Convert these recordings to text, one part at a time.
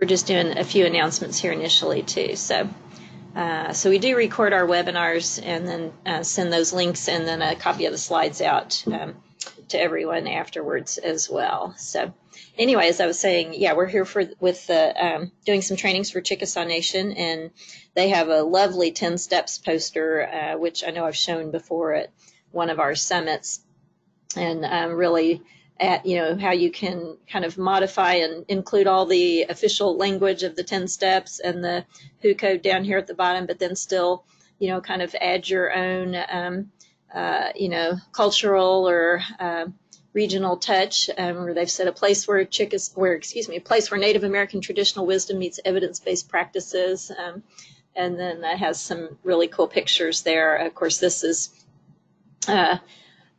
We're just doing a few announcements here initially too. So we do record our webinars and then send those links and then a copy of the slides out to everyone afterwards as well. So anyway, as I was saying, yeah, we're here with doing some trainings for Chickasaw Nation, and they have a lovely 10 steps poster, which I know I've shown before at one of our summits, and really at, how you can kind of modify and include all the official language of the 10 steps and the WHO code down here at the bottom, but then still, kind of add your own, cultural or regional touch, where they've said a place where Native American traditional wisdom meets evidence-based practices. And then that has some really cool pictures there. Of course, this is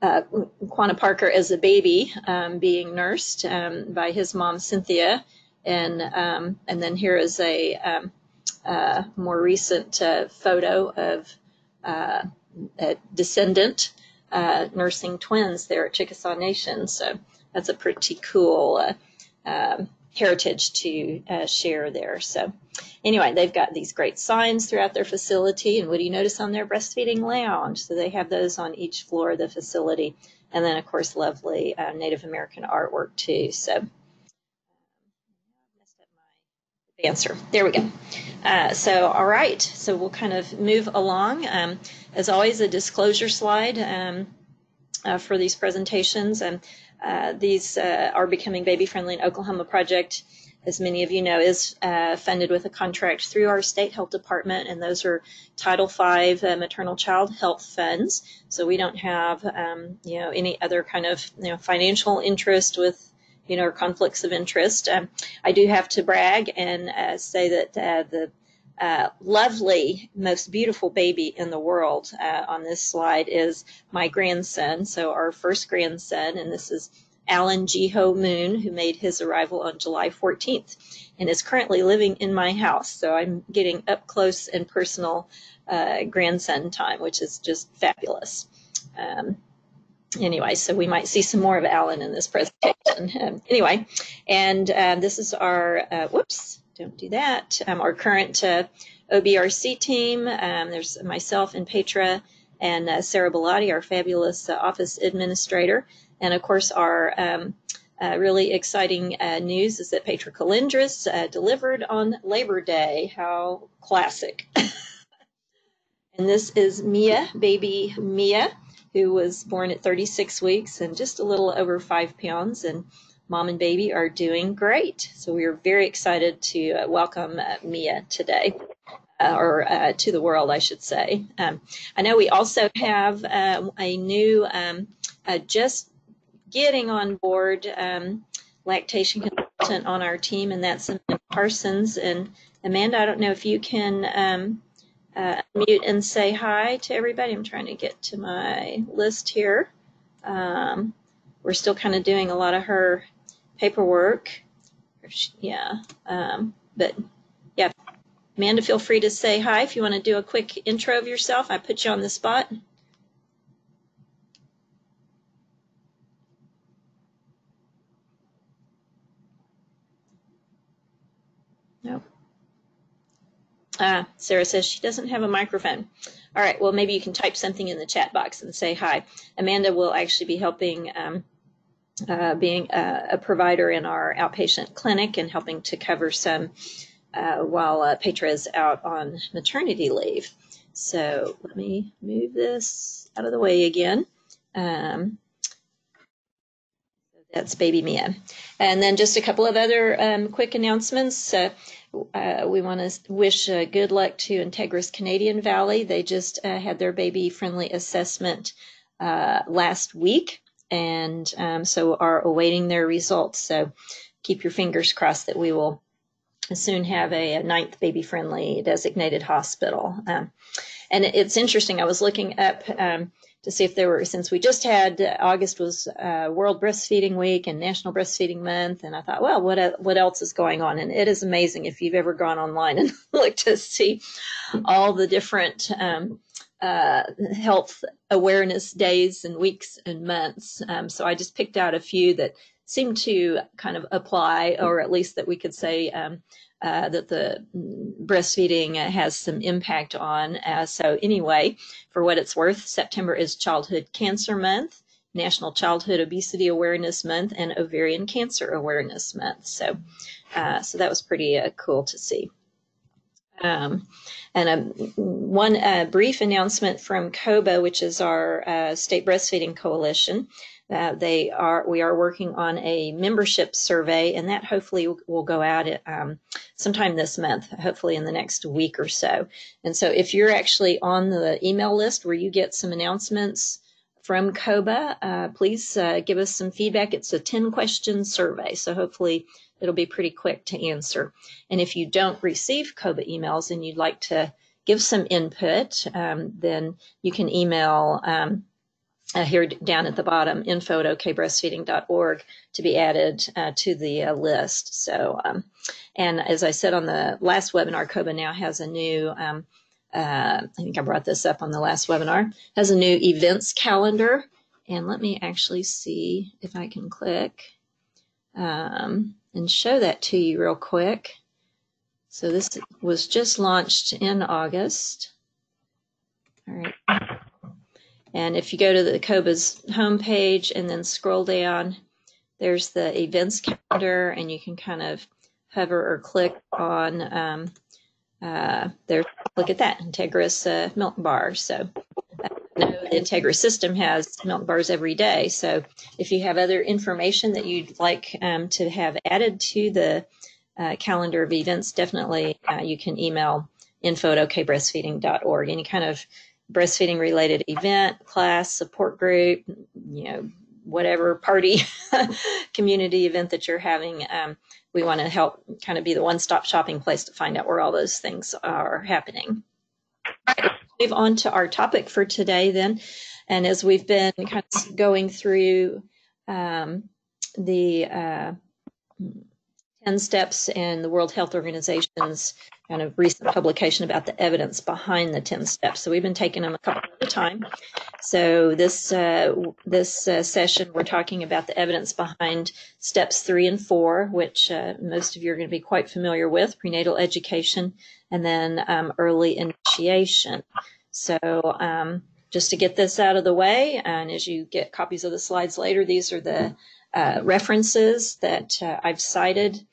Quanah Parker as a baby being nursed by his mom, Cynthia. And then here is a more recent photo of a descendant nursing twins there at Chickasaw Nation. So that's a pretty cool heritage to share there. So anyway, they've got these great signs throughout their facility. And what do you notice on their breastfeeding lounge? So they have those on each floor of the facility. And then, of course, lovely Native American artwork too. So answer. There we go. All right. So we'll kind of move along. As always, a disclosure slide for these presentations. These are Becoming Baby Friendly in Oklahoma project, as many of you know, is funded with a contract through our state health department, and those are Title V maternal child health funds. So we don't have, any other kind of, financial interest with, or conflicts of interest. I do have to brag and say that the lovely, most beautiful baby in the world on this slide is my grandson. So our first grandson, and this is Alan Jiho Moon, who made his arrival on July 14th and is currently living in my house. So I'm getting up close and personal grandson time, which is just fabulous. Anyway, so we might see some more of Alan in this presentation. Anyway, and this is our, whoops, don't do that, our current OBRC team. There's myself and Petra and Sarah Bellotti, our fabulous office administrator. And of course, our really exciting news is that Petra Calindris delivered on Labor Day. How classic. And this is Mia, baby Mia, who was born at 36 weeks and just a little over 5 pounds. And mom and baby are doing great. So we are very excited to welcome Mia today, or to the world, I should say. I know we also have a new, just getting on board lactation consultant on our team, and that's Amanda Parsons. And Amanda, I don't know if you can mute and say hi to everybody. I'm trying to get to my list here. We're still kind of doing a lot of her paperwork. Yeah, but yeah, Amanda, feel free to say hi if you want to do a quick intro of yourself. I put you on the spot. Nope. Sarah says she doesn't have a microphone. All right, well, maybe you can type something in the chat box and say hi. Amanda will actually be helping, being a provider in our outpatient clinic and helping to cover some while Petra is out on maternity leave. So let me move this out of the way again. That's baby Mia. And then just a couple of other quick announcements. We want to wish good luck to Integris Canadian Valley. They just had their baby-friendly assessment last week, and so are awaiting their results. So keep your fingers crossed that we will soon have a 9th baby-friendly designated hospital. And it's interesting. I was looking up to see if there were, since we just had August was World Breastfeeding Week and National Breastfeeding Month, and I thought, well, what else is going on? And it is amazing if you've ever gone online and looked to see all the different health awareness days and weeks and months. So I just picked out a few that seem to kind of apply, or at least that we could say that the breastfeeding has some impact on. So anyway, for what it's worth, September is Childhood Cancer Month, National Childhood Obesity Awareness Month, and Ovarian Cancer Awareness Month. So that was pretty cool to see. One brief announcement from COBA, which is our state breastfeeding coalition. We are working on a membership survey, and that hopefully will go out at, sometime this month, hopefully in the next week or so. And so if you're actually on the email list where you get some announcements from COBA, please give us some feedback. It's a 10-question survey, so hopefully it'll be pretty quick to answer. And if you don't receive COBA emails and you'd like to give some input, then you can email here down at the bottom, info@okbreastfeeding.org, to be added to the list. So, and as I said on the last webinar, COBA now has a new, I think I brought this up on the last webinar, has a new events calendar. And let me actually see if I can click and show that to you real quick. So this was just launched in August. All right. And if you go to the COBA's homepage and then scroll down, there's the events calendar, and you can kind of hover or click on there. Look at that, Integris milk bar. So I know the Integris system has milk bars every day. So if you have other information that you'd like to have added to the calendar of events, definitely you can email info@okbreastfeeding.org. Any kind of breastfeeding related event, class, support group, whatever party, community event that you're having, we want to help kind of be the one-stop shopping place to find out where all those things are happening. All right, let's move on to our topic for today then. And as we've been kind of going through the 10 steps and the World Health Organization's kind of recent publication about the evidence behind the 10 steps. So we've been taking them a couple at a time. So this session, we're talking about the evidence behind steps 3 and 4, which most of you are going to be quite familiar with: prenatal education and then early initiation. So just to get this out of the way, and as you get copies of the slides later, these are the references that I've cited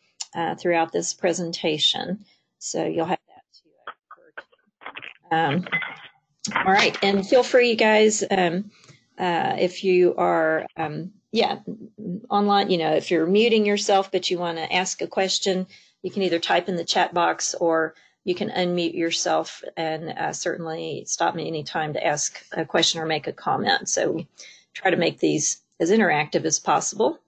throughout this presentation. So you'll have that too. All right, and feel free, you guys, if you are, online, if you're muting yourself but you want to ask a question, you can either type in the chat box or you can unmute yourself, and certainly stop me anytime to ask a question or make a comment. So we try to make these as interactive as possible.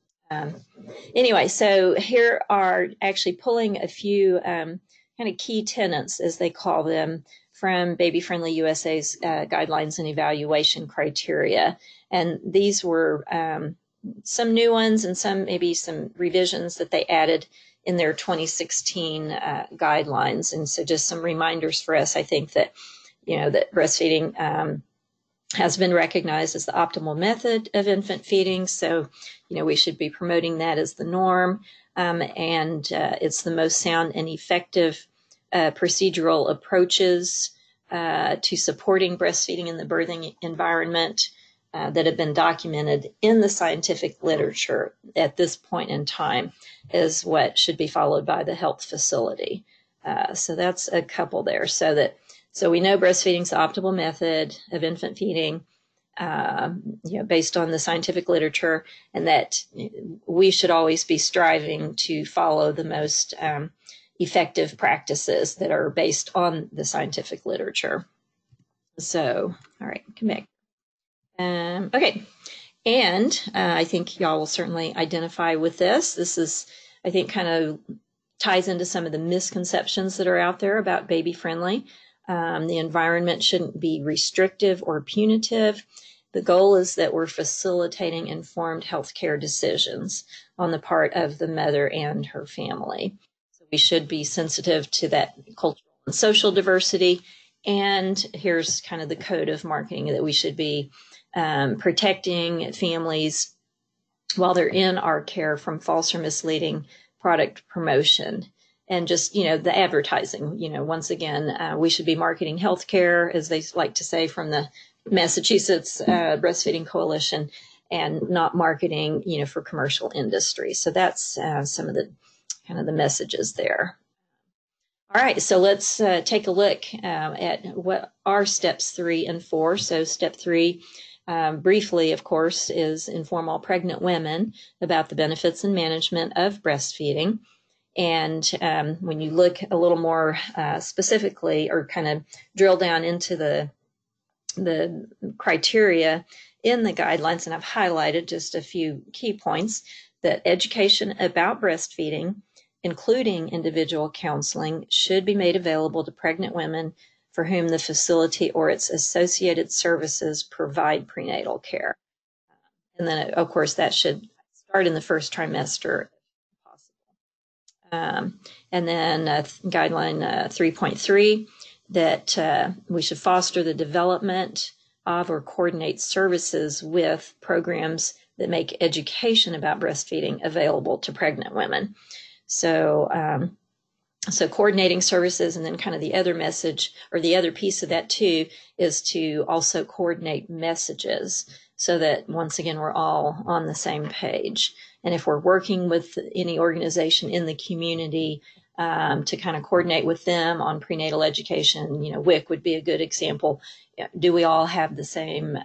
Anyway, so here are actually pulling a few kind of key tenets, as they call them, from Baby Friendly USA's guidelines and evaluation criteria. And these were some new ones and maybe some revisions that they added in their 2016 guidelines. And so just some reminders for us, I think, that, that breastfeeding has been recognized as the optimal method of infant feeding. So, we should be promoting that as the norm. And it's the most sound and effective procedural approaches to supporting breastfeeding in the birthing environment that have been documented in the scientific literature at this point in time is what should be followed by the health facility. So that's a couple there. So we know breastfeeding is the optimal method of infant feeding, based on the scientific literature, and that we should always be striving to follow the most effective practices that are based on the scientific literature. So, all right, come back. Okay, and I think y'all will certainly identify with this. This is, I think, kind of ties into some of the misconceptions that are out there about baby friendly. The environment shouldn't be restrictive or punitive. The goal is that we're facilitating informed healthcare decisions on the part of the mother and her family. So we should be sensitive to that cultural and social diversity. And here's kind of the code of marketing, that we should be protecting families while they're in our care from false or misleading product promotion. And just, the advertising, once again, we should be marketing healthcare, as they like to say from the Massachusetts Breastfeeding Coalition, and not marketing, for commercial industry. So that's some of the kind of the messages there. All right, so let's take a look at what are steps 3 and 4. So step 3, briefly, of course, is inform all pregnant women about the benefits and management of breastfeeding. And when you look a little more specifically, or kind of drill down into the criteria in the guidelines, and I've highlighted just a few key points, that education about breastfeeding, including individual counseling, should be made available to pregnant women for whom the facility or its associated services provide prenatal care. And then, of course, that should start in the first trimester if possible. And then guideline 3.3, that we should foster the development of or coordinate services with programs that make education about breastfeeding available to pregnant women. So coordinating services, and then kind of the other message, or the other piece of that too, is to also coordinate messages so that, once again, we're all on the same page. And if we're working with any organization in the community to kind of coordinate with them on prenatal education, WIC would be a good example. Do we all have the same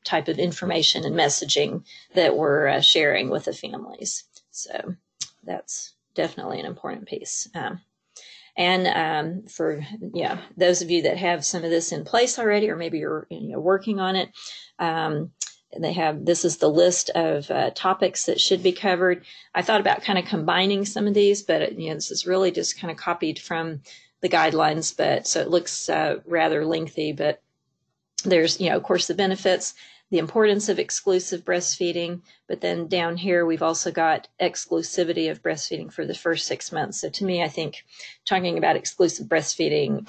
type of information and messaging that we're sharing with the families? So that's definitely an important piece. And for those of you that have some of this in place already, or maybe you're working on it, this is the list of topics that should be covered. I thought about kind of combining some of these, but this is really just kind of copied from the guidelines, but so it looks rather lengthy. But there's, of course, the benefits, the importance of exclusive breastfeeding, but then down here we've also got exclusivity of breastfeeding for the first 6 months. So to me, I think talking about exclusive breastfeeding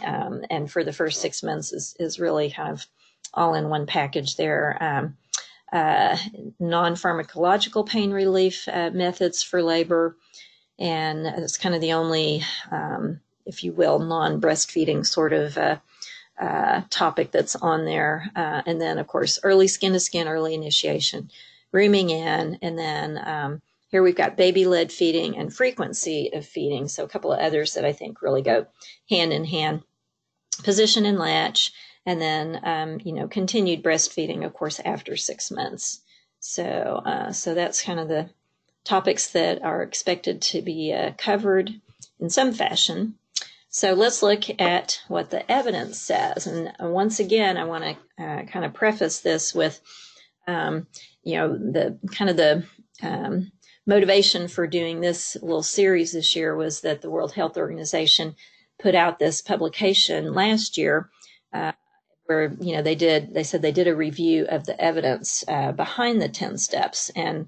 and for the first 6 months is really kind of all in one package there. Non-pharmacological pain relief methods for labor, and it's kind of the only, if you will, non-breastfeeding sort of topic that's on there. And then, of course, early skin-to-skin, early initiation, rooming in, and then here we've got baby-led feeding and frequency of feeding. So a couple of others that I think really go hand in hand. Position and latch, and then, continued breastfeeding, of course, after 6 months. So that's kind of the topics that are expected to be covered in some fashion. So let's look at what the evidence says. And once again, I want to kind of preface this with, the kind of the motivation for doing this little series this year was that the World Health Organization put out this publication last year where, they said they did a review of the evidence behind the 10 steps. And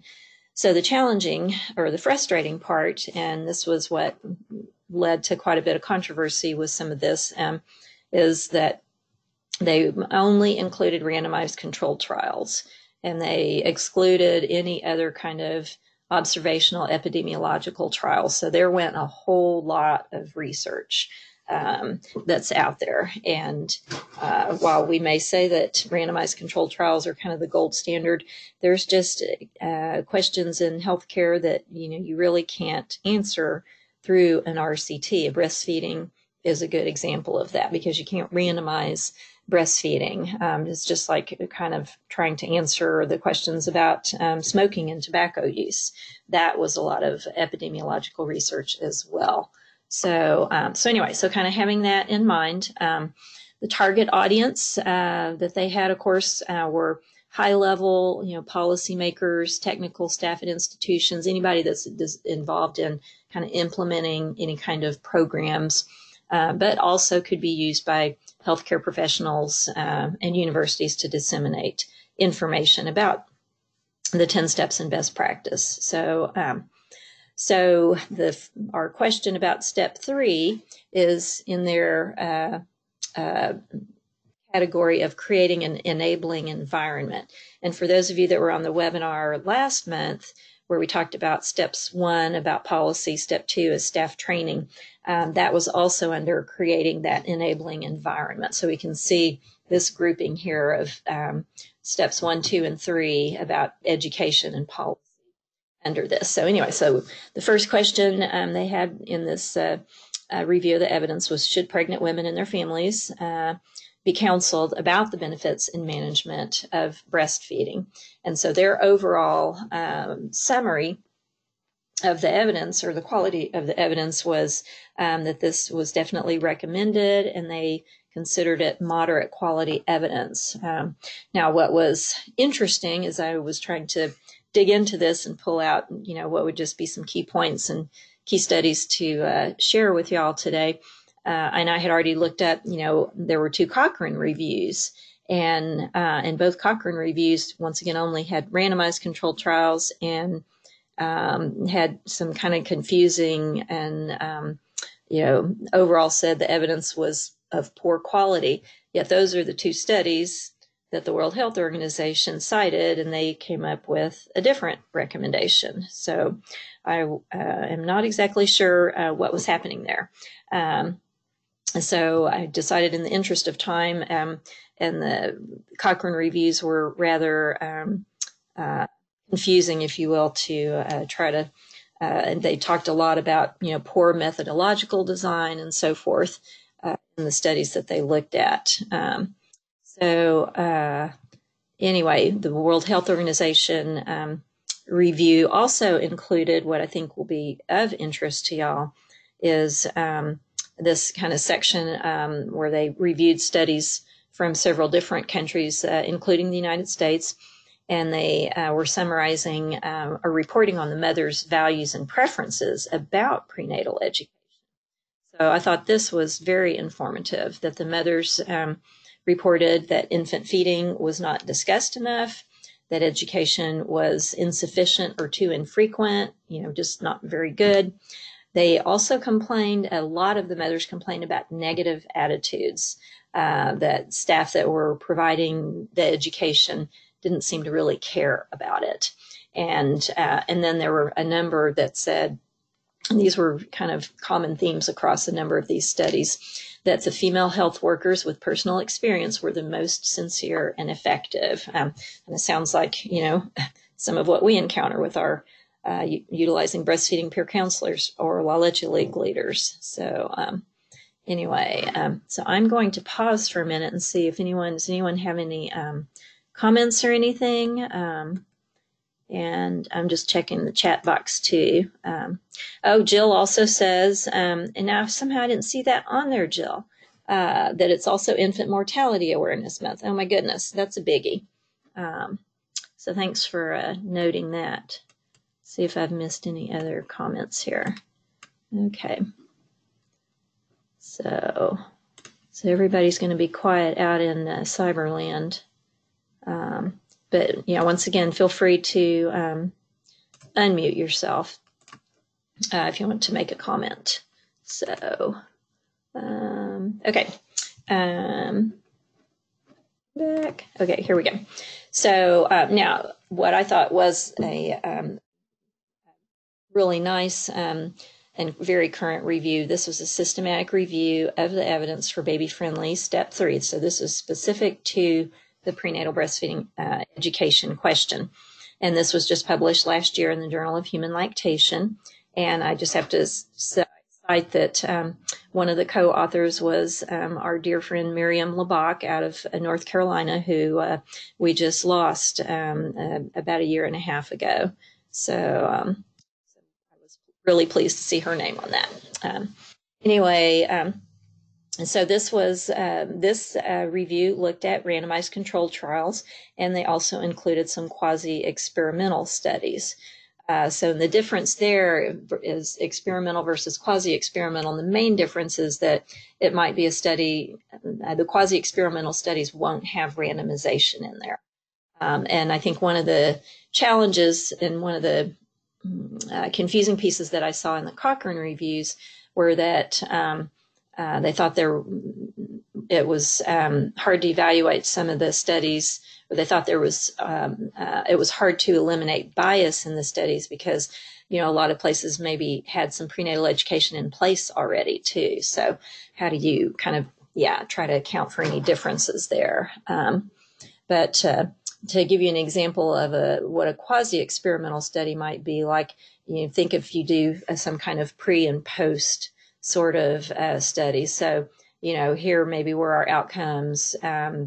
so the challenging, or the frustrating part, and this was what led to quite a bit of controversy with some of this, is that they only included randomized controlled trials, and they excluded any other kind of observational epidemiological trials. So there went a whole lot of research that's out there. And while we may say that randomized controlled trials are kind of the gold standard, there's just questions in healthcare that you really can't answer through an RCT. Breastfeeding is a good example of that, because you can't randomize breastfeeding. It's just like kind of trying to answer the questions about smoking and tobacco use. That was a lot of epidemiological research as well. So anyway, so kind of having that in mind, the target audience that they had, of course, were high-level, policymakers, technical staff at institutions, anybody that's involved in kind of implementing any kind of programs, but also could be used by healthcare professionals and universities to disseminate information about the 10 steps and best practice. So our question about step 3 is in their category of creating an enabling environment. And for those of you that were on the webinar last month, where we talked about steps 1 about policy, step 2 is staff training, that was also under creating that enabling environment. So we can see this grouping here of steps 1, 2, and 3 about education and policy under this. So anyway, so the first question they had in this review of the evidence was, should pregnant women and their families be counseled about the benefits and management of breastfeeding? And so their overall summary of the evidence, or the quality of the evidence, was that this was definitely recommended, and they considered it moderate quality evidence. Now, what was interesting as I was trying to dig into this and pull out, what would just be some key points and key studies to share with y'all today. And I had already looked at, there were 2 Cochrane reviews, and both Cochrane reviews, once again, only had randomized controlled trials and had some kind of confusing and, overall said the evidence was of poor quality. Yet those are the 2 studies that the World Health Organization cited, and they came up with a different recommendation. So I am not exactly sure what was happening there. So I decided, in the interest of time, and the Cochrane reviews were rather confusing, if you will, to try to, and they talked a lot about, poor methodological design and so forth in the studies that they looked at. Anyway, the World Health Organization review also included what I think will be of interest to y'all is this kind of section where they reviewed studies from several different countries, including the United States, and they were summarizing or reporting on the mother's values and preferences about prenatal education. So I thought this was very informative, that the mothers reported that infant feeding was not discussed enough, that education was insufficient or too infrequent, just not very good. They also complained, a lot of the mothers complained about negative attitudes, that staff that were providing the education didn't seem to really care about it. And then there were a number that said, and these were kind of common themes across a number of these studies, that the female health workers with personal experience were the most sincere and effective. And it sounds like, some of what we encounter with our utilizing breastfeeding peer counselors or La Leche League leaders. So anyway, so I'm going to pause for a minute and see if does anyone have any comments or anything? And I'm just checking the chat box too. Jill also says, and now somehow I didn't see that on there, Jill, that it's also Infant Mortality Awareness Month. Oh my goodness, that's a biggie. So thanks for noting that. See if I've missed any other comments here. Okay. So everybody's going to be quiet out in Cyberland. But once again, feel free to unmute yourself if you want to make a comment. So, okay. Back. Okay, here we go. So now, what I thought was a really nice and very current review. This was a systematic review of the evidence for baby-friendly step 3. So this is specific to the prenatal breastfeeding education question. And this was just published last year in the Journal of Human Lactation. And I just have to cite that one of the co-authors was our dear friend Miriam Labach out of North Carolina, who we just lost about a year and a half ago. So I was really pleased to see her name on that. Anyway, and so this was this review looked at randomized controlled trials, and they also included some quasi-experimental studies. So the difference there is experimental versus quasi-experimental. And the main difference is that it might be a study, the quasi-experimental studies won't have randomization in there. And I think one of the challenges and one of the confusing pieces that I saw in the Cochrane reviews were that they thought there it was hard to evaluate some of the studies, or they thought there was it was hard to eliminate bias in the studies because a lot of places maybe had some prenatal education in place already too. So how do you kind of try to account for any differences there? But to give you an example of what a quasi-experimental study might be like, think if you do some kind of pre and post sort of study. So, here maybe were our outcomes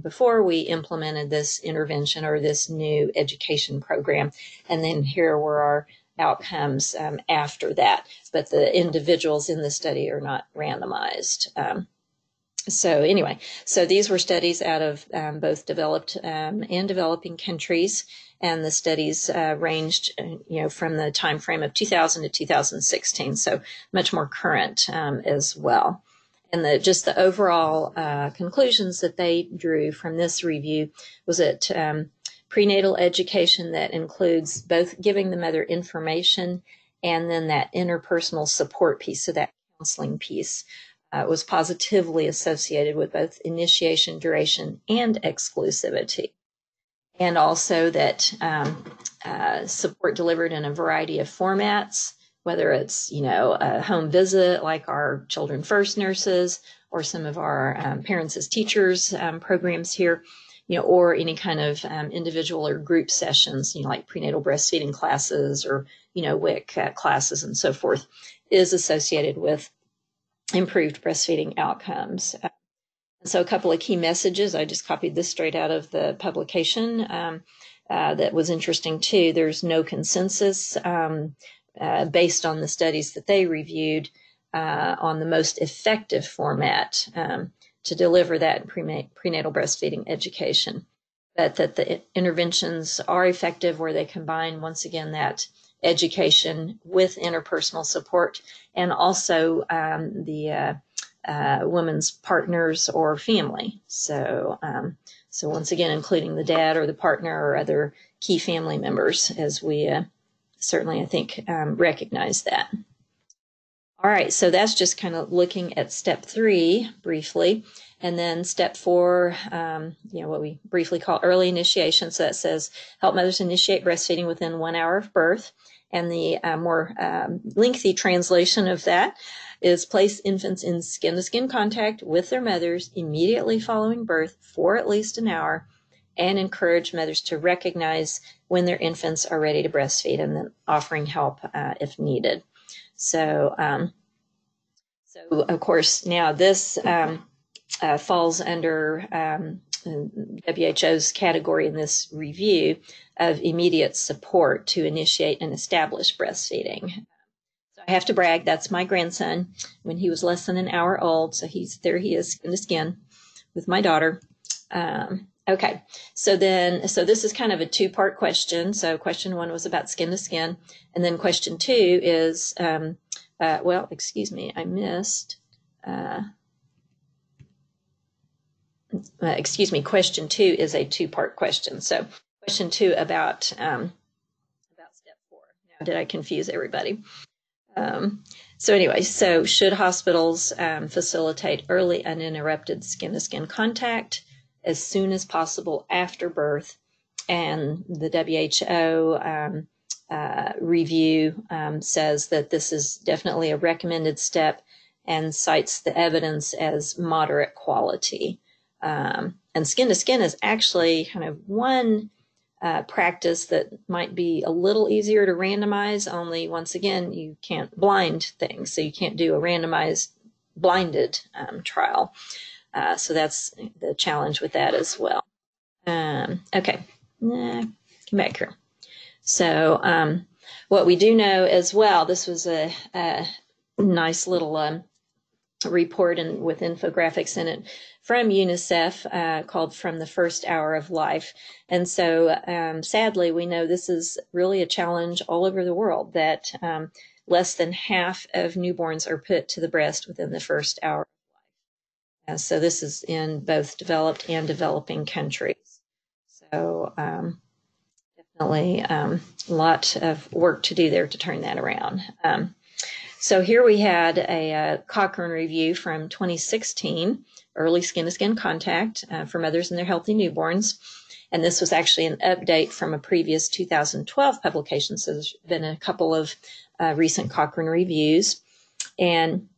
before we implemented this intervention or this new education program. And then here were our outcomes after that. But the individuals in the study are not randomized. So anyway, so these were studies out of both developed and developing countries, and the studies ranged, from the time frame of 2000 to 2016, so much more current as well. And just the overall conclusions that they drew from this review was that prenatal education that includes both giving the mother information and then that interpersonal support piece, so that counseling piece, was positively associated with both initiation, duration, and exclusivity. And also that support delivered in a variety of formats, whether it's, a home visit like our Children First nurses or some of our Parents as Teachers programs here, or any kind of individual or group sessions, like prenatal breastfeeding classes or, WIC classes and so forth, is associated with improved breastfeeding outcomes. So a couple of key messages. I just copied this straight out of the publication that was interesting too. There's no consensus based on the studies that they reviewed on the most effective format to deliver that prenatal breastfeeding education. But that the interventions are effective where they combine, once again, that education with interpersonal support, and also the woman's partners or family. So once again, including the dad or the partner or other key family members, as we certainly, I think, recognize that. All right, so that's just kind of looking at step 3 briefly. And then step 4, what we briefly call early initiation. So that says help mothers initiate breastfeeding within 1 hour of birth. And the more lengthy translation of that is place infants in skin-to-skin contact with their mothers immediately following birth for at least an hour, and encourage mothers to recognize when their infants are ready to breastfeed, and then offering help if needed. So of course, now this falls under WHO's category in this review of immediate support to initiate and establish breastfeeding. So I have to brag, that's my grandson when he was less than an hour old. So he is skin to skin with my daughter. Okay, so this is kind of a 2-part question. So question 1 was about skin to skin, and then question 2 is, excuse me, I missed. Question 2 is a 2-part question. So question 2 about step 4. Now, did I confuse everybody? So anyway, so should hospitals facilitate early uninterrupted skin-to-skin contact as soon as possible after birth? And the WHO review says that this is definitely a recommended step and cites the evidence as moderate quality. And skin-to-skin is actually kind of one practice that might be a little easier to randomize, only once again, you can't blind things. So you can't do a randomized blinded trial. So that's the challenge with that as well. Okay, come back here. So what we do know as well, this was a nice little report and with infographics in it from UNICEF called From the First Hour of Life. And so sadly, we know this is really a challenge all over the world, that less than half of newborns are put to the breast within the first hour of life. So this is in both developed and developing countries. So definitely a lot of work to do there to turn that around. So here we had a Cochrane review from 2016, early skin-to-skin contact for mothers and their healthy newborns. And this was actually an update from a previous 2012 publication. So there's been a couple of recent Cochrane reviews. And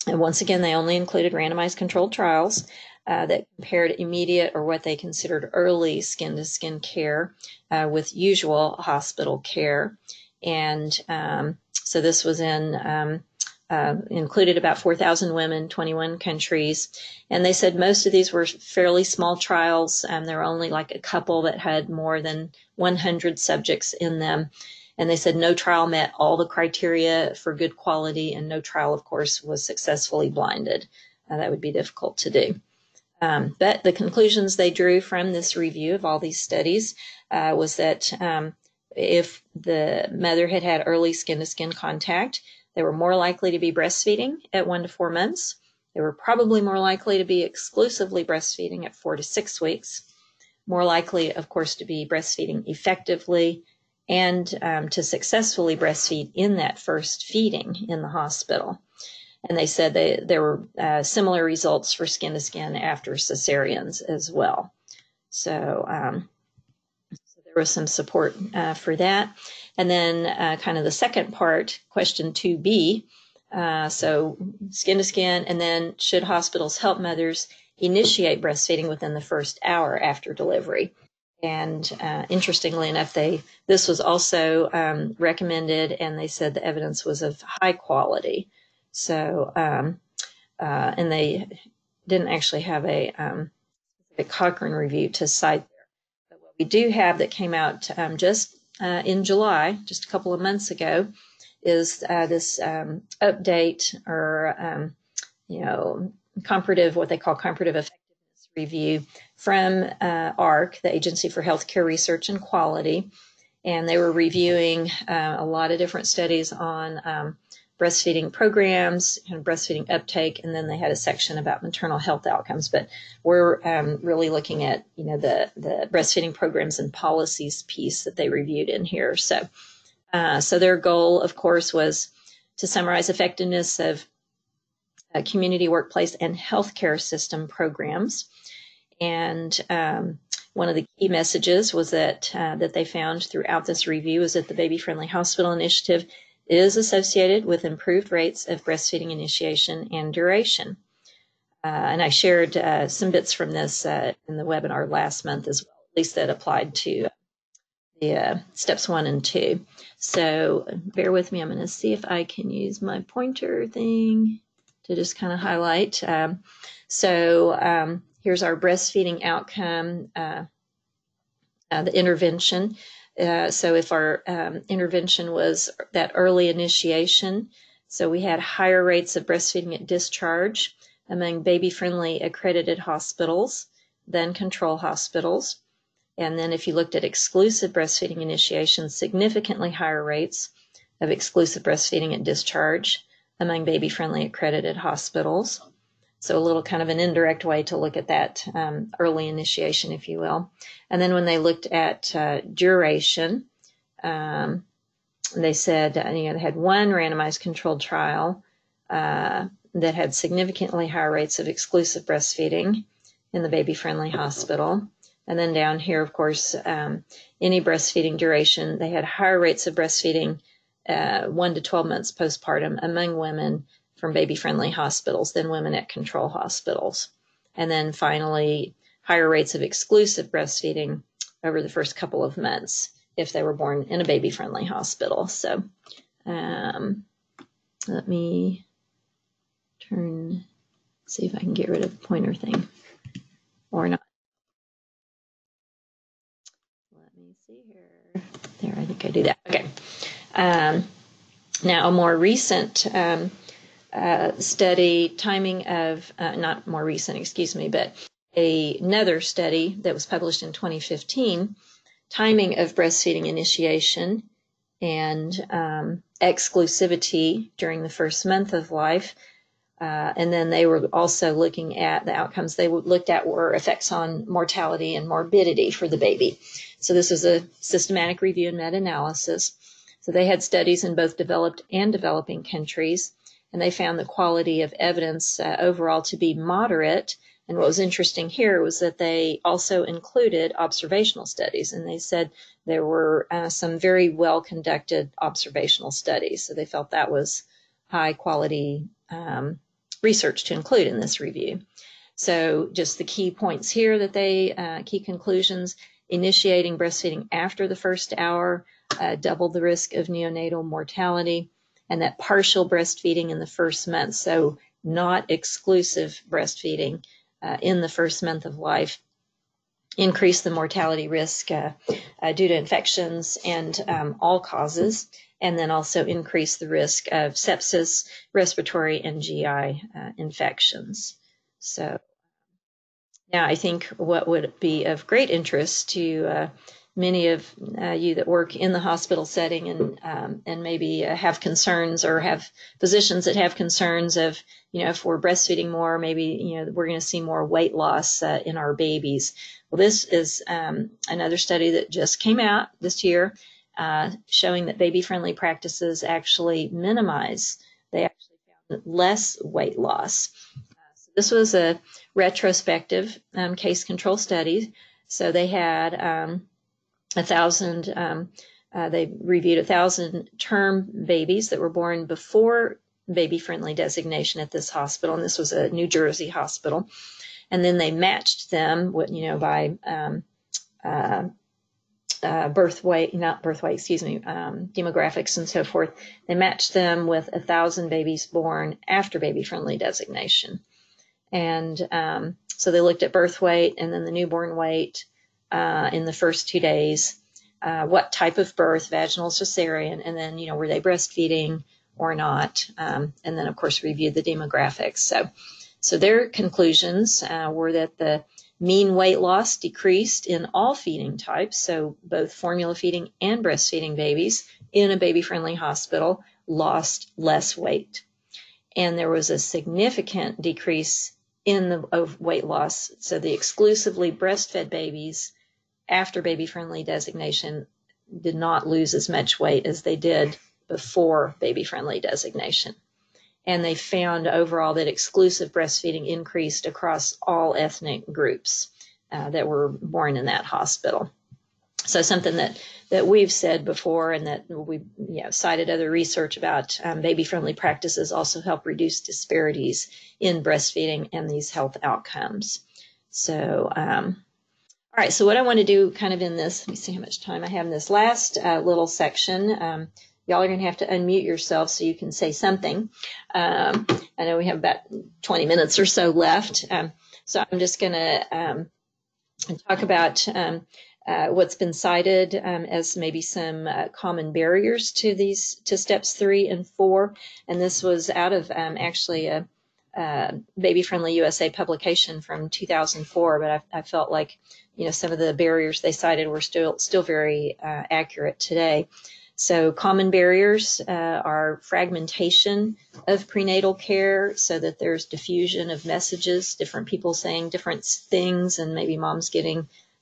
once again, they only included randomized controlled trials that compared immediate or what they considered early skin-to-skin care with usual hospital care. And so this was included about 4,000 women, 21 countries. And they said most of these were fairly small trials. There were only like a couple that had more than 100 subjects in them. And they said no trial met all the criteria for good quality, and no trial, of course, was successfully blinded. That would be difficult to do. But the conclusions they drew from this review of all these studies was that if the mother had had early skin-to-skin contact, they were more likely to be breastfeeding at 1 to 4 months. They were probably more likely to be exclusively breastfeeding at 4 to 6 weeks. More likely, of course, to be breastfeeding effectively and to successfully breastfeed in that first feeding in the hospital. And they said there were similar results for skin-to-skin after cesareans as well. So there was some support for that. And then kind of the second part, question 2B, so skin-to-skin, and then should hospitals help mothers initiate breastfeeding within the first hour after delivery? And interestingly enough, this was also recommended, and they said the evidence was of high quality. So, and they didn't actually have a Cochrane review to cite there. But what we do have that came out just in July, just a couple of months ago, is this update or, comparative, what they call comparative effectiveness review from AHRQ, the Agency for Healthcare Research and Quality. And they were reviewing a lot of different studies on breastfeeding programs and breastfeeding uptake, and then they had a section about maternal health outcomes. But we're really looking at the breastfeeding programs and policies piece that they reviewed in here. So their goal, of course, was to summarize effectiveness of community, workplace, and healthcare system programs. And one of the key messages was that they found throughout this review is that the Baby Friendly Hospital Initiative is associated with improved rates of breastfeeding initiation and duration. And I shared some bits from this in the webinar last month as well, at least that applied to the steps 1 and 2. So bear with me. I'm going to see if I can use my pointer thing to just kind of highlight. Here's our breastfeeding outcome, the intervention. So if our intervention was that early initiation, so we had higher rates of breastfeeding at discharge among baby-friendly accredited hospitals than control hospitals. And then if you looked at exclusive breastfeeding initiation, significantly higher rates of exclusive breastfeeding at discharge among baby-friendly accredited hospitals. So a little kind of an indirect way to look at that early initiation, if you will. And then when they looked at duration, they said, they had one randomized controlled trial that had significantly higher rates of exclusive breastfeeding in the baby-friendly hospital. And then down here, of course, any breastfeeding duration, they had higher rates of breastfeeding 1 to 12 months postpartum among women from baby-friendly hospitals than women at control hospitals. And then finally, higher rates of exclusive breastfeeding over the first couple of months if they were born in a baby-friendly hospital. So let me see if I can get rid of the pointer thing or not. Let me see here. There, I think I do that. Okay. Now, a more recent study, timing of, not more recent, excuse me, but another study that was published in 2015, timing of breastfeeding initiation and exclusivity during the first month of life. And then they were also looking at the outcomes they looked at were effects on mortality and morbidity for the baby. So this was a systematic review and meta-analysis. So they had studies in both developed and developing countries, and they found the quality of evidence overall to be moderate. And what was interesting here was that they also included observational studies, and they said there were some very well conducted observational studies. So they felt that was high quality research to include in this review. So just the key points here that they, key conclusions: initiating breastfeeding after the first hour doubled the risk of neonatal mortality, and that partial breastfeeding in the first month, so not exclusive breastfeeding in the first month of life, increase the mortality risk due to infections and all causes, and then also increase the risk of sepsis, respiratory, and GI infections. So now I think what would be of great interest to many of you that work in the hospital setting and maybe have concerns, or have physicians that have concerns of, if we're breastfeeding more, maybe, we're going to see more weight loss in our babies. Well, this is another study that just came out this year showing that baby-friendly practices actually minimize, they actually found less weight loss. So this was a retrospective case control study. So they had 1,000, they reviewed 1,000 term babies that were born before baby-friendly designation at this hospital, and this was a New Jersey hospital. And then they matched them with, by demographics and so forth. They matched them with 1,000 babies born after baby-friendly designation. And so they looked at birth weight and then the newborn weight in the first 2 days, what type of birth, vaginal, cesarean, and then, were they breastfeeding or not? And then, of course, reviewed the demographics. So their conclusions were that the mean weight loss decreased in all feeding types, so both formula feeding and breastfeeding babies in a baby-friendly hospital lost less weight. And there was a significant decrease in the weight loss. So the exclusively breastfed babies after baby-friendly designation did not lose as much weight as they did before baby-friendly designation. And they found overall that exclusive breastfeeding increased across all ethnic groups that were born in that hospital. So something that we've said before, and that we cited other research about, baby-friendly practices also help reduce disparities in breastfeeding and these health outcomes. So, all right, so what I want to do kind of in this, let me see how much time I have in this last little section. Y'all are going to have to unmute yourselves so you can say something. I know we have about 20 minutes or so left. So I'm just going to talk about what's been cited as maybe some common barriers to steps 3 and 4. And this was out of actually a Baby Friendly USA publication from 2004, but I felt like, some of the barriers they cited were still very accurate today. So common barriers are fragmentation of prenatal care, so that there's diffusion of messages, different people saying different things, and maybe mom's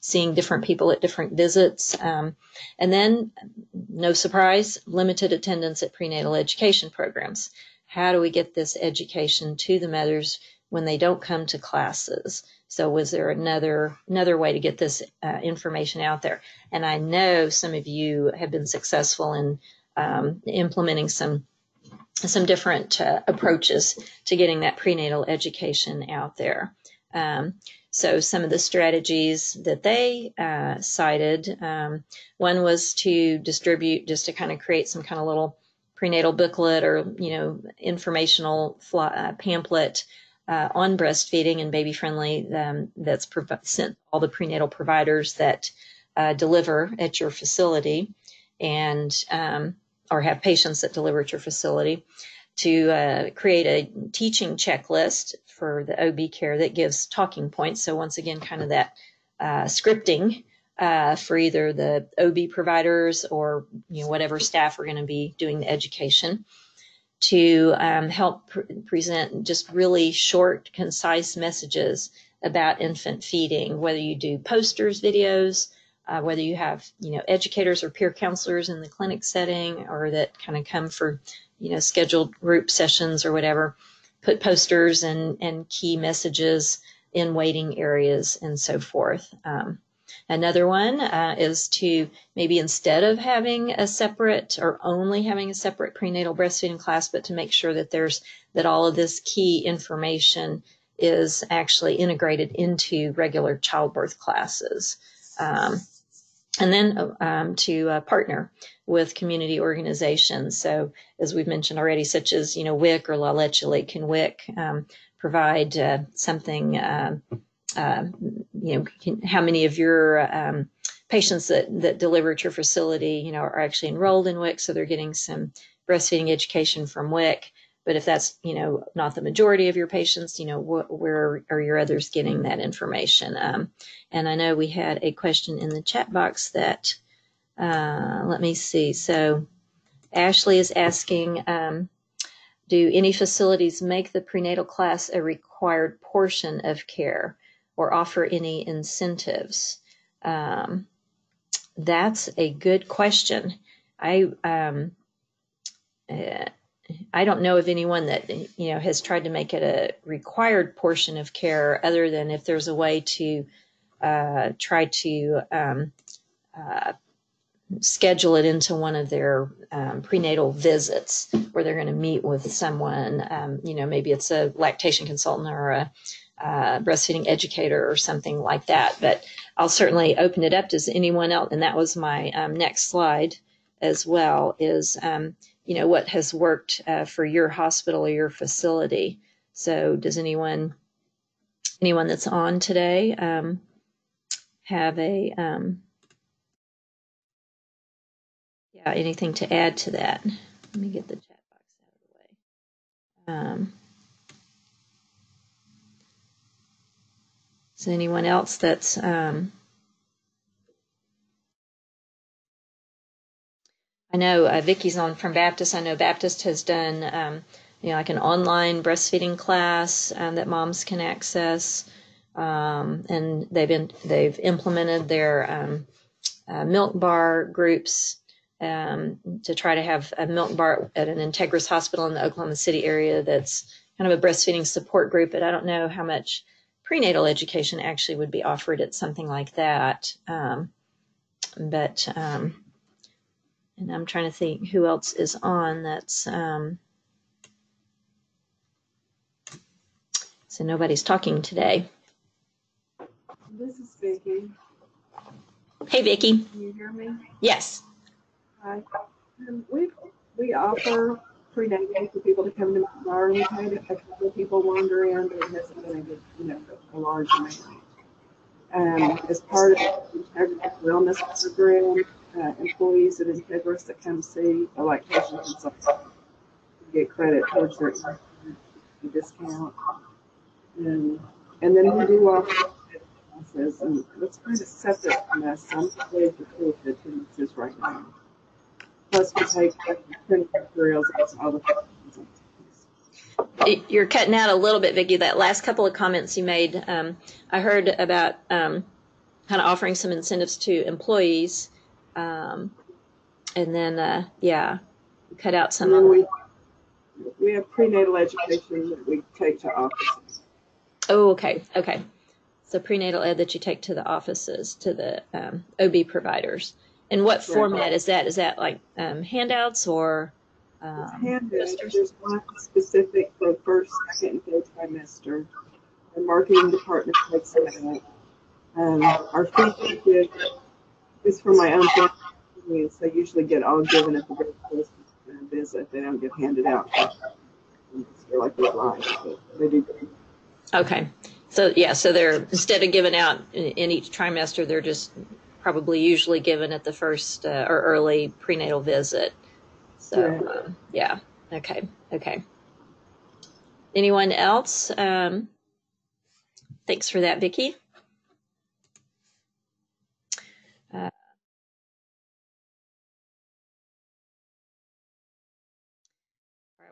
seeing different people at different visits. And then, no surprise, limited attendance at prenatal education programs. How do we get this education to the mothers when they don't come to classes? So was there another way to get this information out there? And I know some of you have been successful in implementing some different approaches to getting that prenatal education out there. So some of the strategies that they cited, one was to distribute, just to kind of create some kind of little prenatal booklet or, informational pamphlet on breastfeeding and baby-friendly that's sent all the prenatal providers that deliver at your facility, and or have patients that deliver at your facility, to create a teaching checklist for the OB care that gives talking points. So once again, kind of that scripting for either the OB providers or whatever staff are going to be doing the education, to help present just really short, concise messages about infant feeding, whether you do posters, videos, whether you have, educators or peer counselors in the clinic setting, or that kind of come for, scheduled group sessions or whatever, put posters and key messages in waiting areas and so forth. Another one is to maybe, instead of having a separate or only having a separate prenatal breastfeeding class, but to make sure that all of this key information is actually integrated into regular childbirth classes. And then to partner with community organizations. So, as we've mentioned already, such as, WIC or La Leche Can WIC provide something, how many of your patients that deliver at your facility, are actually enrolled in WIC, so they're getting some breastfeeding education from WIC. But if that's, not the majority of your patients, where are your others getting that information? And I know we had a question in the chat box that, let me see. So Ashley is asking, do any facilities make the prenatal class a required portion of care or offer any incentives? That's a good question. I don't know of anyone that, has tried to make it a required portion of care, other than if there's a way to try to schedule it into one of their prenatal visits, where they're going to meet with someone, maybe it's a lactation consultant or a breastfeeding educator or something like that. But I'll certainly open it up. Does anyone else, and that was my next slide as well, is what has worked for your hospital or your facility. So does anyone that's on today have anything to add to that? Let me get the chat box out of the way. Is anyone else that's I know Vicky's on from Baptist. I know Baptist has done, like an online breastfeeding class that moms can access, and they've implemented their milk bar groups to try to have a milk bar at an Integris hospital in the Oklahoma City area. That's kind of a breastfeeding support group, but I don't know how much prenatal education actually would be offered at something like that. And I'm trying to think who else is on that's, so nobody's talking today. This is Vicki. Hey, Vicki. Can you hear me? Yes. Hi. We offer prenatal for people to come to our unit. A couple of people wander in, but it hasn't been a large amount. As part of the Integris Wellness Program, employees at Integris that come see a lactation consultant get credit towards their discount. And then we do offer classes, and that's kind of separate from us. Some places are full attendances right now. Plus, we take clinical materials and other things. You're cutting out a little bit, Vicki. That last couple of comments you made, I heard about kind of offering some incentives to employees, and then, cut out some of it. We have prenatal education that we take to offices. Oh, okay. So prenatal ed that you take to the offices, to the OB providers. And what format is that? Is that like handouts or? Handouts. There's one specific for first, second, and third trimester. The marketing department takes that. Our feedback is for my own family, so I usually get all given at the very first visit. They don't get handed out. They're like they're blind, but they do. Okay. So they're, instead of giving out in each trimester, they're just probably usually given at the first or early prenatal visit. So, Okay. Anyone else? Thanks for that, Vicki.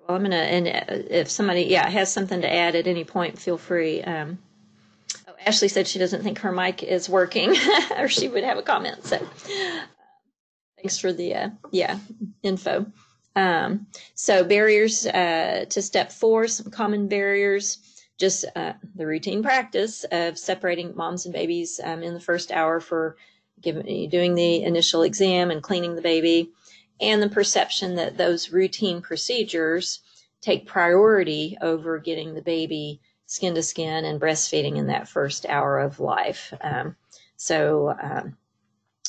Well, I'm going to, and if somebody, has something to add at any point, feel free. Ashley said she doesn't think her mic is working, or she would have a comment. So thanks for the info. So barriers to step 4, some common barriers, just the routine practice of separating moms and babies in the first hour for doing the initial exam and cleaning the baby, and the perception that those routine procedures take priority over getting the baby skin to skin and breastfeeding in that first hour of life.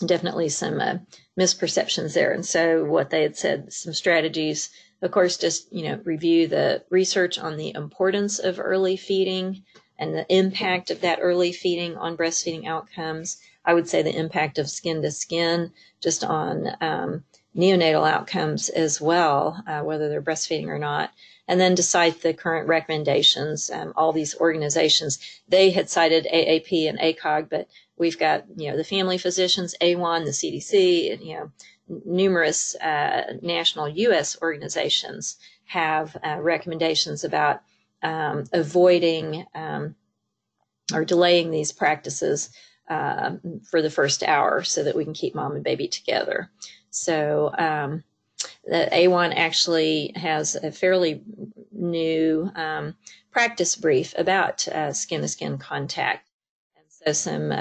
Definitely some misperceptions there. And so what they had said, some strategies, of course, just, review the research on the importance of early feeding and the impact of that early feeding on breastfeeding outcomes. I would say the impact of skin to skin just on neonatal outcomes as well, whether they're breastfeeding or not. And then to cite the current recommendations. All these organizations, they had cited AAP and ACOG, but we've got, the family physicians, A1, the CDC, numerous national U.S. organizations have recommendations about avoiding or delaying these practices for the first hour so that we can keep mom and baby together. So the A1 actually has a fairly new practice brief about skin-to-skin contact. And so some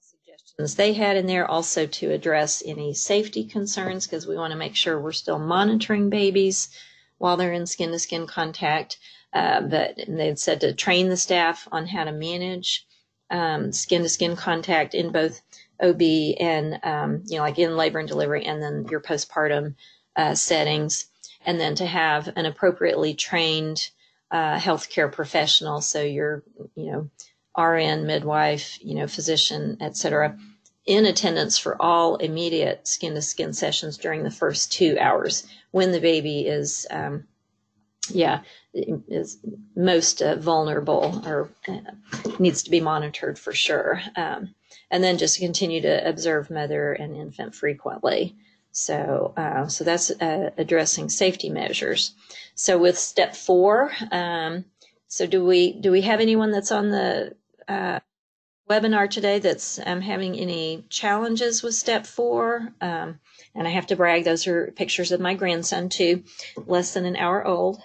suggestions they had in there also to address any safety concerns, because we want to make sure we're still monitoring babies while they're in skin-to-skin contact. But they'd said to train the staff on how to manage skin-to-skin contact in both OB and, like in labor and delivery, and then your postpartum settings, and then to have an appropriately trained healthcare professional, so your, RN, midwife, physician, et cetera, in attendance for all immediate skin-to-skin sessions during the first 2 hours when the baby is most vulnerable or needs to be monitored for sure. And then just continue to observe mother and infant frequently. So that's addressing safety measures. So with step 4, so do we have anyone that's on the webinar today that's having any challenges with step 4? And I have to brag, those are pictures of my grandson too, less than an hour old.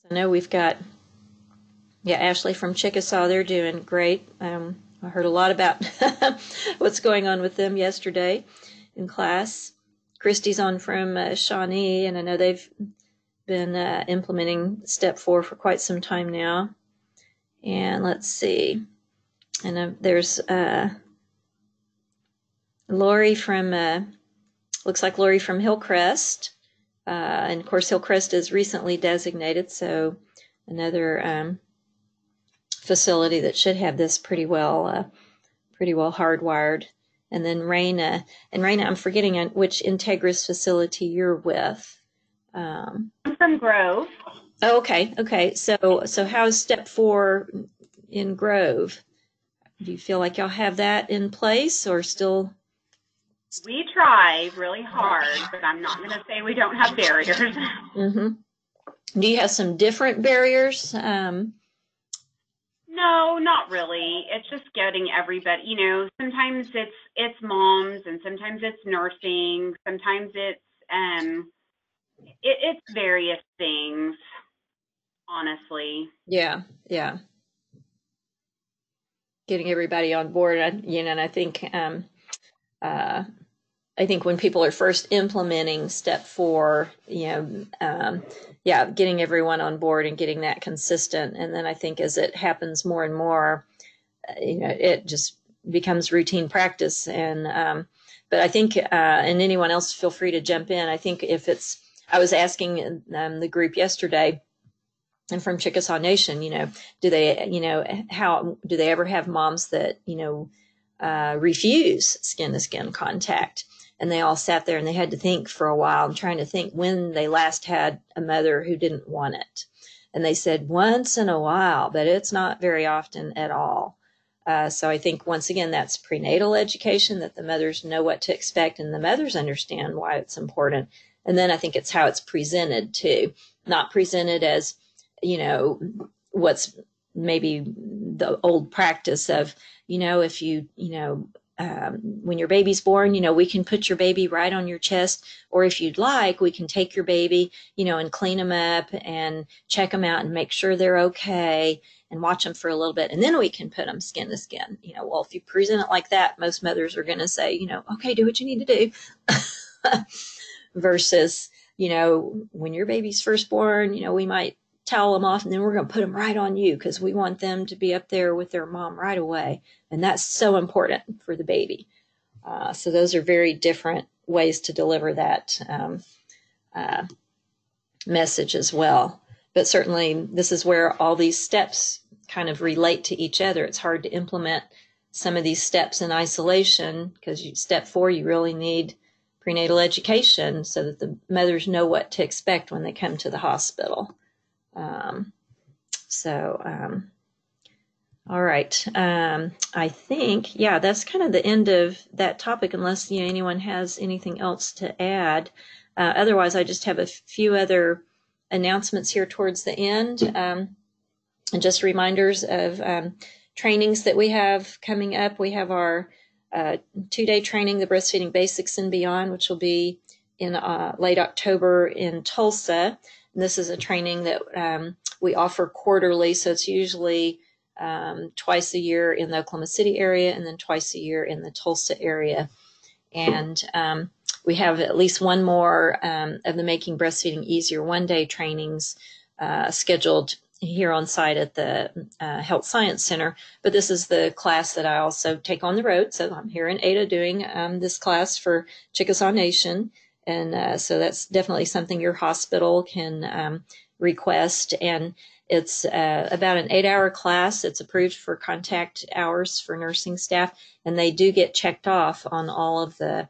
I know we've got, Ashley from Chickasaw, they're doing great. I heard a lot about what's going on with them yesterday in class. Christy's on from Shawnee, and I know they've been implementing step 4 for quite some time now. And let's see. And there's Lori from, looks like Lori from Hillcrest. And of course, Hillcrest is recently designated, so another facility that should have this pretty well hardwired. And then Raina, I'm forgetting which Integris facility you're with. I'm from Grove. Oh, okay. So how's step 4 in Grove? Do you feel like y'all have that in place, or still? We try really hard, but I'm not going to say we don't have barriers. Mm-hmm. Do you have some different barriers? No, not really. It's just getting everybody, sometimes it's moms, and sometimes it's nursing, sometimes it's various things, honestly. Yeah. Getting everybody on board, and I think when people are first implementing step 4, getting everyone on board and getting that consistent. And then I think as it happens more and more, it just becomes routine practice. And, but I think, and anyone else feel free to jump in. I think I was asking the group yesterday, and from Chickasaw Nation, do they, how do they ever have moms that, refuse skin-to-skin contact? And they all sat there and they had to think for a while. I'm trying to think when they last had a mother who didn't want it. And they said once in a while, but it's not very often at all. So I think, once again, that's prenatal education, that the mothers know what to expect and the mothers understand why it's important. And then I think it's how it's presented too, not presented as, what's maybe the old practice of, if you, when your baby's born, we can put your baby right on your chest, or if you'd like, we can take your baby, and clean them up and check them out and make sure they're okay and watch them for a little bit. And then we can put them skin to skin. Well, if you present it like that, most mothers are going to say, okay, do what you need to do. Versus, when your baby's first born, we might towel them off and then we're going to put them right on you because we want them to be up there with their mom right away. And that's so important for the baby. So those are very different ways to deliver that message as well. But certainly this is where all these steps kind of relate to each other. It's hard to implement some of these steps in isolation because step 4, you really need prenatal education so that the mothers know what to expect when they come to the hospital. All right. I think, that's kind of the end of that topic, unless anyone has anything else to add. Otherwise, I just have a few other announcements here towards the end, and just reminders of trainings that we have coming up. We have our 2-day training, the Breastfeeding Basics and Beyond, which will be in late October in Tulsa. And this is a training that we offer quarterly, so it's usually twice a year in the Oklahoma City area and then twice a year in the Tulsa area. And we have at least one more of the Making Breastfeeding Easier 1-day trainings scheduled here on site at the Health Science Center. But this is the class that I also take on the road. So I'm here in Ada doing this class for Chickasaw Nation. And so that's definitely something your hospital can request. And it's about an 8-hour class. It's approved for contact hours for nursing staff. And they do get checked off on all of the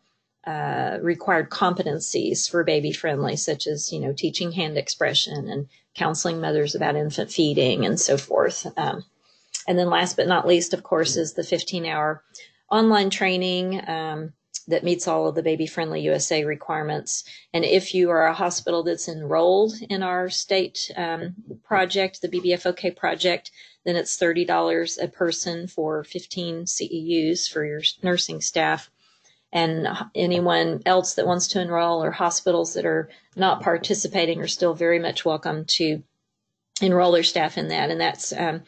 required competencies for baby friendly, such as, teaching hand expression and counseling mothers about infant feeding and so forth. And then last but not least, of course, is the 15-hour online training that meets all of the Baby Friendly USA requirements. And if you are a hospital that's enrolled in our state project, the BBFOK project, then it's $30 a person for 15 CEUs for your nursing staff. And anyone else that wants to enroll, or hospitals that are not participating, are still very much welcome to enroll their staff in that. And that's a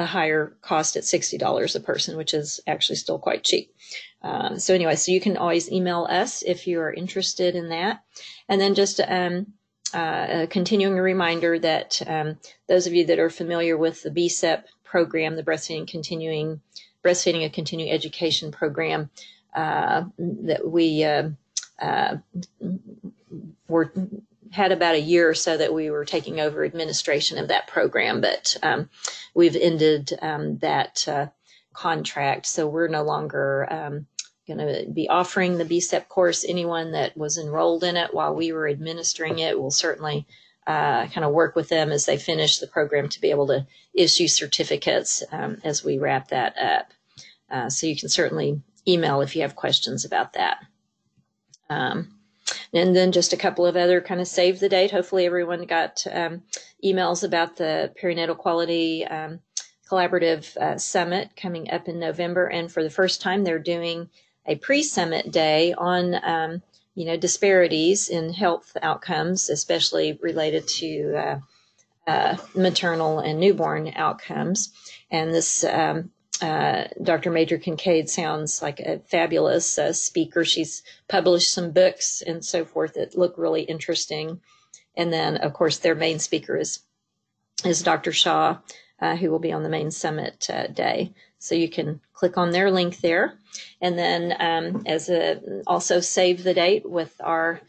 higher cost at $60 a person, which is actually still quite cheap. So anyway, so you can always email us if you are interested in that. And then just a continuing reminder that those of you that are familiar with the BSEP program, the Breastfeeding a Continuing Education program, that we had about a year or so that we were taking over administration of that program, but we've ended that contract. So we're no longer going to be offering the BSEP course. Anyone that was enrolled in it while we were administering it will certainly kind of work with them as they finish the program to be able to issue certificates as we wrap that up. So you can certainly email if you have questions about that. And then just a couple of other kind of save the date. Hopefully everyone got emails about the Perinatal Quality Collaborative Summit coming up in November. And for the first time, they're doing a pre-summit day on, disparities in health outcomes, especially related to maternal and newborn outcomes. And this Dr. Major Kincaid sounds like a fabulous speaker. She's published some books and so forth that look really interesting. And then, of course, their main speaker is Dr. Shaw, who will be on the main summit day. So you can click on their link there. And then also save the date with our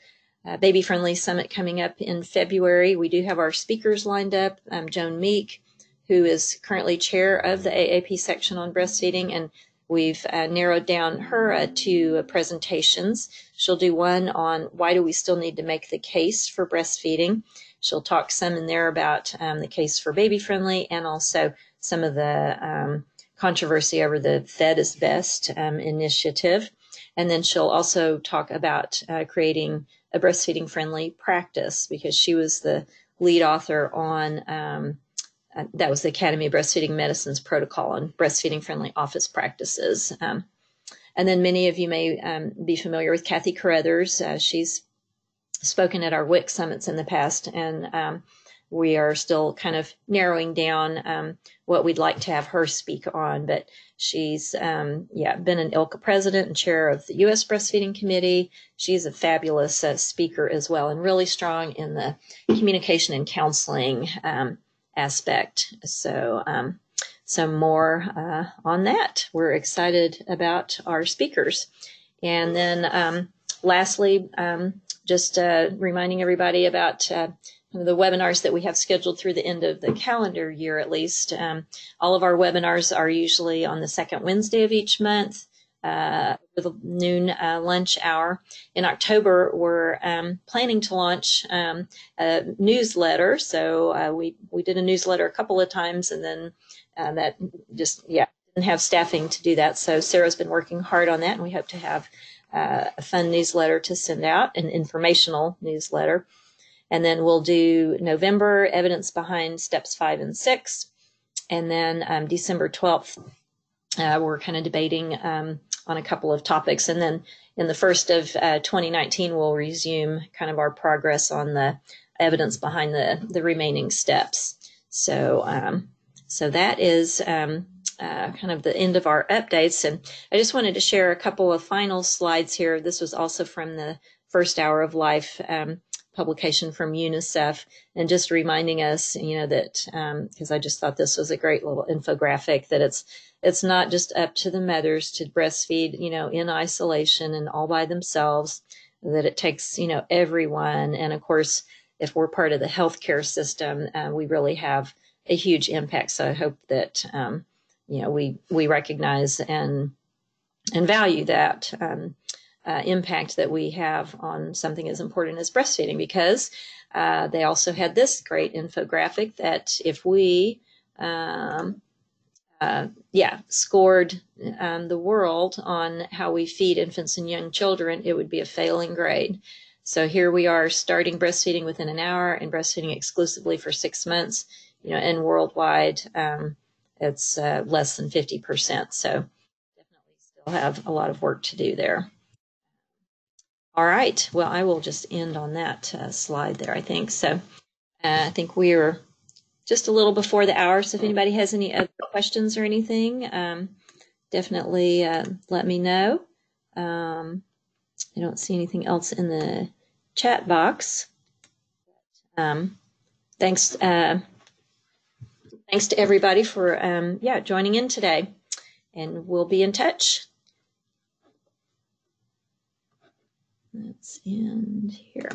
Baby Friendly Summit coming up in February. We do have our speakers lined up. Joan Meek, who is currently chair of the AAP section on breastfeeding, and we've narrowed down her two presentations. She'll do one on why do we still need to make the case for breastfeeding. She'll talk some in there about the case for baby friendly and also some of the controversy over the Fed is Best initiative. And then she'll also talk about creating a breastfeeding friendly practice, because she was the lead author on that was the Academy of Breastfeeding Medicine's protocol on breastfeeding friendly office practices. And then many of you may be familiar with Kathy Carruthers. She's spoken at our WIC summits in the past, and we are still kind of narrowing down what we'd like to have her speak on. But she's been an ILCA president and chair of the U.S. Breastfeeding Committee. She's a fabulous speaker as well, and really strong in the communication and counseling aspect. So some more on that. We're excited about our speakers. And then lastly, just reminding everybody about the webinars that we have scheduled through the end of the calendar year, at least. All of our webinars are usually on the second Wednesday of each month, with a noon lunch hour. In October, we're planning to launch a newsletter. So we did a newsletter a couple of times, and then that just, didn't have staffing to do that. So Sarah's been working hard on that, and we hope to have a fun newsletter to send out, an informational newsletter. And then we'll do November, evidence behind steps 5 and 6. And then December 12th, we're kind of debating on a couple of topics. And then in the first of 2019, we'll resume kind of our progress on the evidence behind the remaining steps. So, so that is kind of the end of our updates. And I just wanted to share a couple of final slides here. This was also from the First Hour of Life publication from UNICEF, and just reminding us, that because I just thought this was a great little infographic, that it's not just up to the mothers to breastfeed, in isolation and all by themselves, that it takes, everyone. And of course, if we're part of the healthcare system, we really have a huge impact. So I hope that, we recognize and value that impact that we have on something as important as breastfeeding, because they also had this great infographic that if we scored the world on how we feed infants and young children, it would be a failing grade. So here we are starting breastfeeding within an hour and breastfeeding exclusively for 6 months, and worldwide it's less than 50%. So definitely still have a lot of work to do there. All right. Well, I will just end on that slide there, I think. So I think we're just a little before the hour. So if anybody has any other questions or anything, definitely let me know. I don't see anything else in the chat box. Thanks to everybody for joining in today, and we'll be in touch. Let's end here.